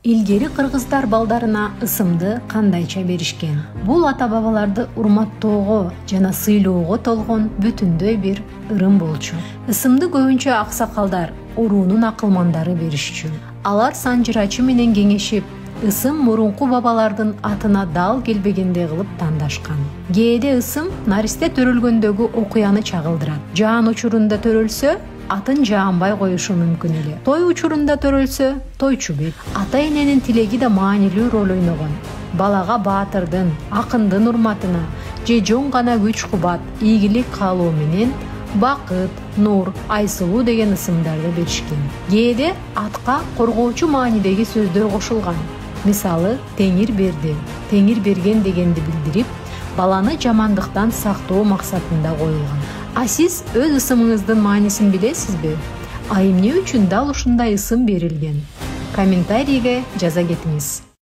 Илгери кыргыздар балдарына ысымды кандайча беришкен? Бул ата-бабаларды урматтоого жана сыйлоого толгон бүтүндөй бир ырым болчу. Ысымды көбүнчө аксакалдар, уруунун акылмандары беришчү. Алар санжырачы менен кеңешип, ысым мурунку бабалардын атына дал келбегендей кылып тандашкан. Кээде ысым наристе төрөлгөндөгү окуяны чагылдырат. Жаан учурунда төрөлсө, атын жаанбай коюшу мүмкүн эле. Той учурунда төрөлсө, тойчу бет. Ата-эненин тилеги да маанилүү роль ойногон. Балага баатырдын, акындын урматына же жон гана күч-кубат, ийгилик каалоо менен бакыт, нур, айсылуу деген ысымдарды беришкен. Кээде атка коргоочу маанидеги сөздөр кошулган. Мисалы, теңир берди, теңир берген дегенди билдирип, баланы жамандыктан сактоо максатында коюлган. А сиз өз ысымыңыздын маанисин билесизби? Эмне үчүн дал ушундай ысым берилген? Комментарийге жаза кетиңиз.